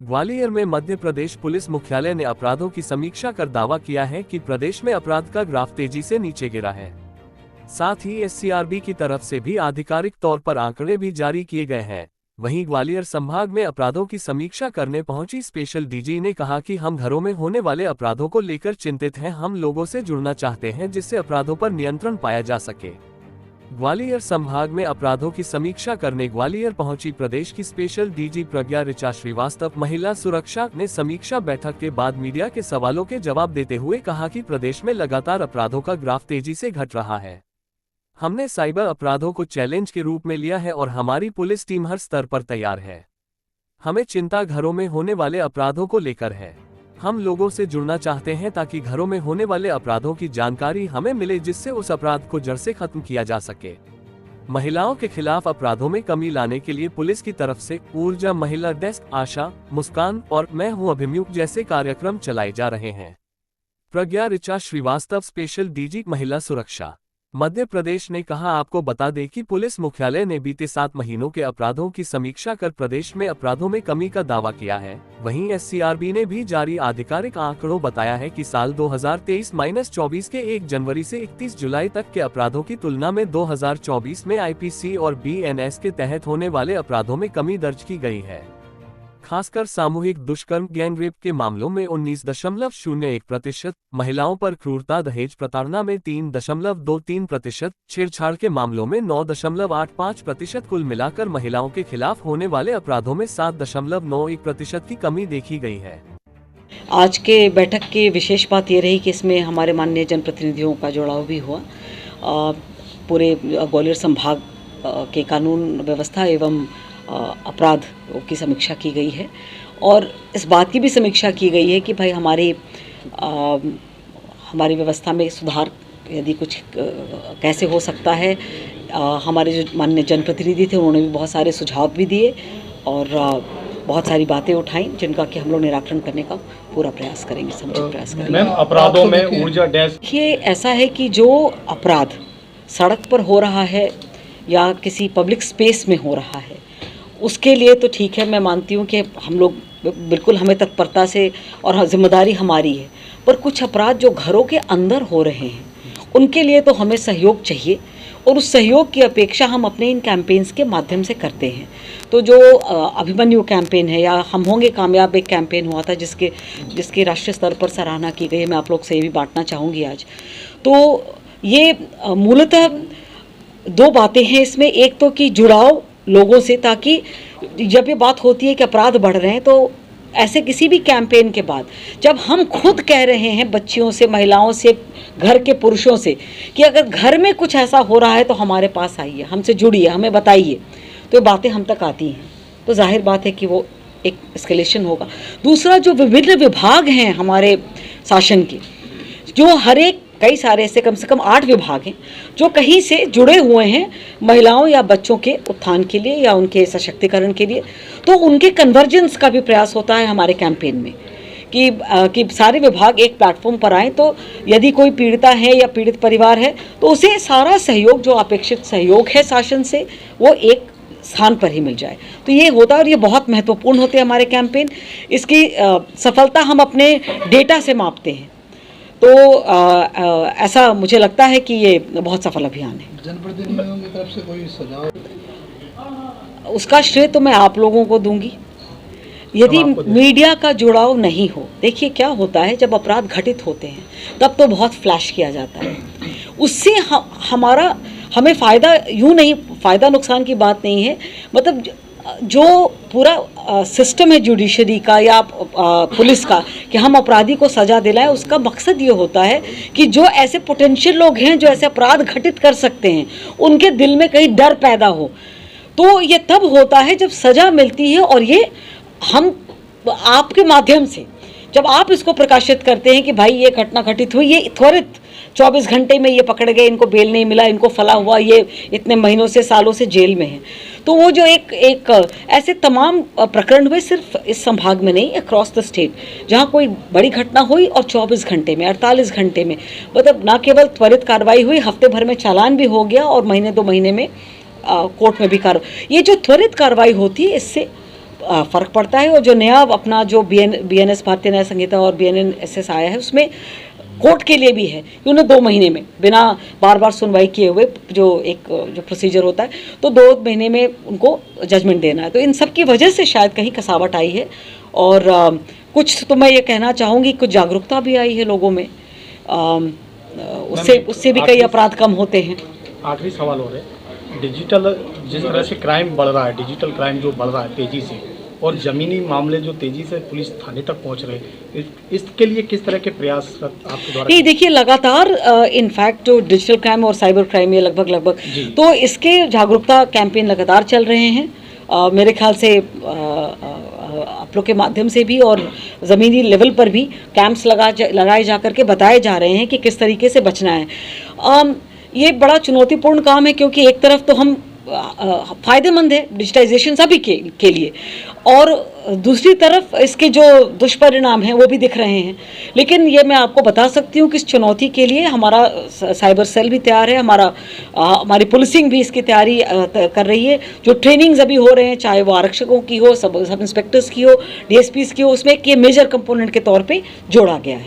ग्वालियर में मध्य प्रदेश पुलिस मुख्यालय ने अपराधों की समीक्षा कर दावा किया है कि प्रदेश में अपराध का ग्राफ तेजी से नीचे गिरा है। साथ ही एससीआरबी की तरफ से भी आधिकारिक तौर पर आंकड़े भी जारी किए गए हैं। वहीं ग्वालियर संभाग में अपराधों की समीक्षा करने पहुंची स्पेशल डीजी ने कहा कि हम घरों में होने वाले अपराधों को लेकर चिंतित हैं। हम लोगों से जुड़ना चाहते हैं जिससे अपराधों पर नियंत्रण पाया जा सके। ग्वालियर संभाग में अपराधों की समीक्षा करने ग्वालियर पहुंची प्रदेश की स्पेशल डीजी प्रज्ञा ऋचा श्रीवास्तव महिला सुरक्षा ने समीक्षा बैठक के बाद मीडिया के सवालों के जवाब देते हुए कहा कि प्रदेश में लगातार अपराधों का ग्राफ तेजी से घट रहा है। हमने साइबर अपराधों को चैलेंज के रूप में लिया है और हमारी पुलिस टीम हर स्तर पर तैयार है। हमें चिंता घरों में होने वाले अपराधों को लेकर है। हम लोगों से जुड़ना चाहते हैं ताकि घरों में होने वाले अपराधों की जानकारी हमें मिले जिससे उस अपराध को जड़ से खत्म किया जा सके। महिलाओं के खिलाफ अपराधों में कमी लाने के लिए पुलिस की तरफ से ऊर्जा महिला डेस्क, आशा, मुस्कान और मैं हूं अभिमुख जैसे कार्यक्रम चलाए जा रहे हैं। प्रज्ञा ऋचा श्रीवास्तव, स्पेशल डीजी महिला सुरक्षा, मध्य प्रदेश ने कहा, आपको बता दें कि पुलिस मुख्यालय ने बीते 7 महीनों के अपराधों की समीक्षा कर प्रदेश में अपराधों में कमी का दावा किया है। वहीं एससीआरबी ने भी जारी आधिकारिक आंकड़ों बताया है कि साल 2023-24 के 1 जनवरी से 31 जुलाई तक के अपराधों की तुलना में 2024 में आईपीसी और बीएनएस के तहत होने वाले अपराधों में कमी दर्ज की गई है। खासकर सामूहिक दुष्कर्म, गैंगरेप के मामलों में 19.01%, महिलाओं पर क्रूरता, दहेज प्रताड़ना में 3.23%, छेड़छाड़ के मामलों में 9.85%, कुल मिलाकर महिलाओं के खिलाफ होने वाले अपराधों में 7.91% की कमी देखी गई है। आज के बैठक की विशेष बात ये रही कि इसमें हमारे माननीय जनप्रतिनिधियों का जुड़ाव भी हुआ। पूरे ग्वालियर संभाग के कानून व्यवस्था एवं अपराध की समीक्षा की गई है और इस बात की भी समीक्षा की गई है कि भाई हमारी व्यवस्था में सुधार यदि कुछ कैसे हो सकता है। हमारे जो माननीय जनप्रतिनिधि थे उन्होंने भी बहुत सारे सुझाव भी दिए और बहुत सारी बातें उठाई जिनका कि हम लोग निराकरण करने का पूरा प्रयास करेंगे, समुचित प्रयास करेंगे। मैम, अपराधों में ऊर्जा डेस्क, ये ऐसा है कि जो अपराध सड़क पर हो रहा है या किसी पब्लिक स्पेस में हो रहा है उसके लिए तो ठीक है, मैं मानती हूँ कि हम लोग बिल्कुल हमें तत्परता से और जिम्मेदारी हमारी है, पर कुछ अपराध जो घरों के अंदर हो रहे हैं उनके लिए तो हमें सहयोग चाहिए और उस सहयोग की अपेक्षा हम अपने इन कैंपेन्स के माध्यम से करते हैं। तो जो अभिमन्यु कैंपेन है या हम होंगे कामयाब, एक कैंपेन हुआ था जिसकी राष्ट्रीय स्तर पर सराहना की गई है, मैं आप लोग से ये भी बांटना चाहूँगी आज। तो ये मूलतः 2 बातें हैं इसमें, एक तो कि जुड़ाव लोगों से, ताकि जब ये बात होती है कि अपराध बढ़ रहे हैं तो ऐसे किसी भी कैंपेन के बाद जब हम खुद कह रहे हैं बच्चियों से, महिलाओं से, घर के पुरुषों से कि अगर घर में कुछ ऐसा हो रहा है तो हमारे पास आइए, हमसे जुड़िए, हमें बताइए, तो ये बातें हम तक आती हैं तो जाहिर बात है कि वो एक एस्केलेशन होगा। दूसरा, जो विभिन्न विभाग हैं हमारे शासन के, जो हर एक कई सारे ऐसे कम से कम 8 विभाग हैं जो कहीं से जुड़े हुए हैं महिलाओं या बच्चों के उत्थान के लिए या उनके सशक्तिकरण के लिए, तो उनके कन्वर्जेंस का भी प्रयास होता है हमारे कैंपेन में कि सारे विभाग एक प्लेटफॉर्म पर आएँ। तो यदि कोई पीड़िता है या पीड़ित परिवार है तो उसे सारा सहयोग, जो अपेक्षित सहयोग है शासन से, वो एक स्थान पर ही मिल जाए। तो ये होता है और ये बहुत महत्वपूर्ण होते हैं हमारे कैंपेन। इसकी सफलता हम अपने डेटा से मापते हैं, तो ऐसा मुझे लगता है कि ये बहुत सफल अभियान है। जनप्रतिनिधियों की तरफ से कोई सुझाव, उसका श्रेय तो मैं आप लोगों को दूंगी यदि मीडिया का जुड़ाव नहीं हो। देखिए क्या होता है, जब अपराध घटित होते हैं तब तो बहुत फ्लैश किया जाता है, उससे हमें फ़ायदा यूँ नहीं, फ़ायदा नुकसान की बात नहीं है, मतलब जो पूरा सिस्टम है जुडिशरी का या पुलिस का कि हम अपराधी को सज़ा दिलाएं, उसका मकसद ये होता है कि जो ऐसे पोटेंशियल लोग हैं जो ऐसे अपराध घटित कर सकते हैं उनके दिल में कहीं डर पैदा हो। तो ये तब होता है जब सज़ा मिलती है और ये हम आपके माध्यम से जब आप इसको प्रकाशित करते हैं कि भाई ये घटना घटित हुई, ये त्वरित 24 घंटे में ये पकड़ गए, इनको बेल नहीं मिला, इनको फला हुआ, ये इतने महीनों से, सालों से जेल में है, तो वो जो एक ऐसे तमाम प्रकरण हुए सिर्फ इस संभाग में नहीं, अक्रॉस द स्टेट, जहाँ कोई बड़ी घटना हुई और 24 घंटे में, 48 घंटे में, मतलब ना केवल त्वरित कार्रवाई हुई, हफ्ते भर में चालान भी हो गया और महीने 2 महीने में कोर्ट में भी कार्रवाई। ये जो त्वरित कार्रवाई होती है इससे फ़र्क पड़ता है। और जो नया अपना जो BNS भारतीय न्याय संहिता और BNSS आया है उसमें कोर्ट के लिए भी है कि उन्हें 2 महीने में बिना बार बार सुनवाई किए हुए जो प्रोसीजर होता है तो 2 महीने में उनको जजमेंट देना है। तो इन सब की वजह से शायद कहीं कसावट आई है। और कुछ तो मैं ये कहना चाहूँगी कुछ जागरूकता भी आई है लोगों में, उससे भी कई अपराध कम होते हैं। आखिरी सवाल हो रहा है, डिजिटल जिस तरह से क्राइम बढ़ रहा है, डिजिटल क्राइम जो बढ़ रहा है तेजी से, और ज़मीनी मामले जो तेजी से पुलिस थाने तक पहुंच रहे हैं, इसके लिए किस तरह के प्रयास आपके द्वारा? नहीं, देखिए लगातार इनफैक्ट जो डिजिटल क्राइम और साइबर क्राइम ये लगभग तो इसके जागरूकता कैंपेन लगातार चल रहे हैं। मेरे ख्याल से आप लोग के माध्यम से भी और ज़मीनी लेवल पर भी कैंप्स लगाए जा करके बताए जा रहे हैं कि किस तरीके से बचना है। ये बड़ा चुनौतीपूर्ण काम है क्योंकि एक तरफ तो हम फ़ायदेमंद है डिजिटाइजेशन सभी के लिए, और दूसरी तरफ इसके जो दुष्परिणाम हैं वो भी दिख रहे हैं। लेकिन ये मैं आपको बता सकती हूँ कि इस चुनौती के लिए हमारा साइबर सेल भी तैयार है, हमारी पुलिसिंग भी इसकी तैयारी कर रही है। जो ट्रेनिंग्स अभी हो रहे हैं, चाहे वो आरक्षकों की हो, सब इंस्पेक्टर्स की हो, DSPs की हो, उसमें एक ये मेजर कंपोनेंट के तौर पे जोड़ा गया है।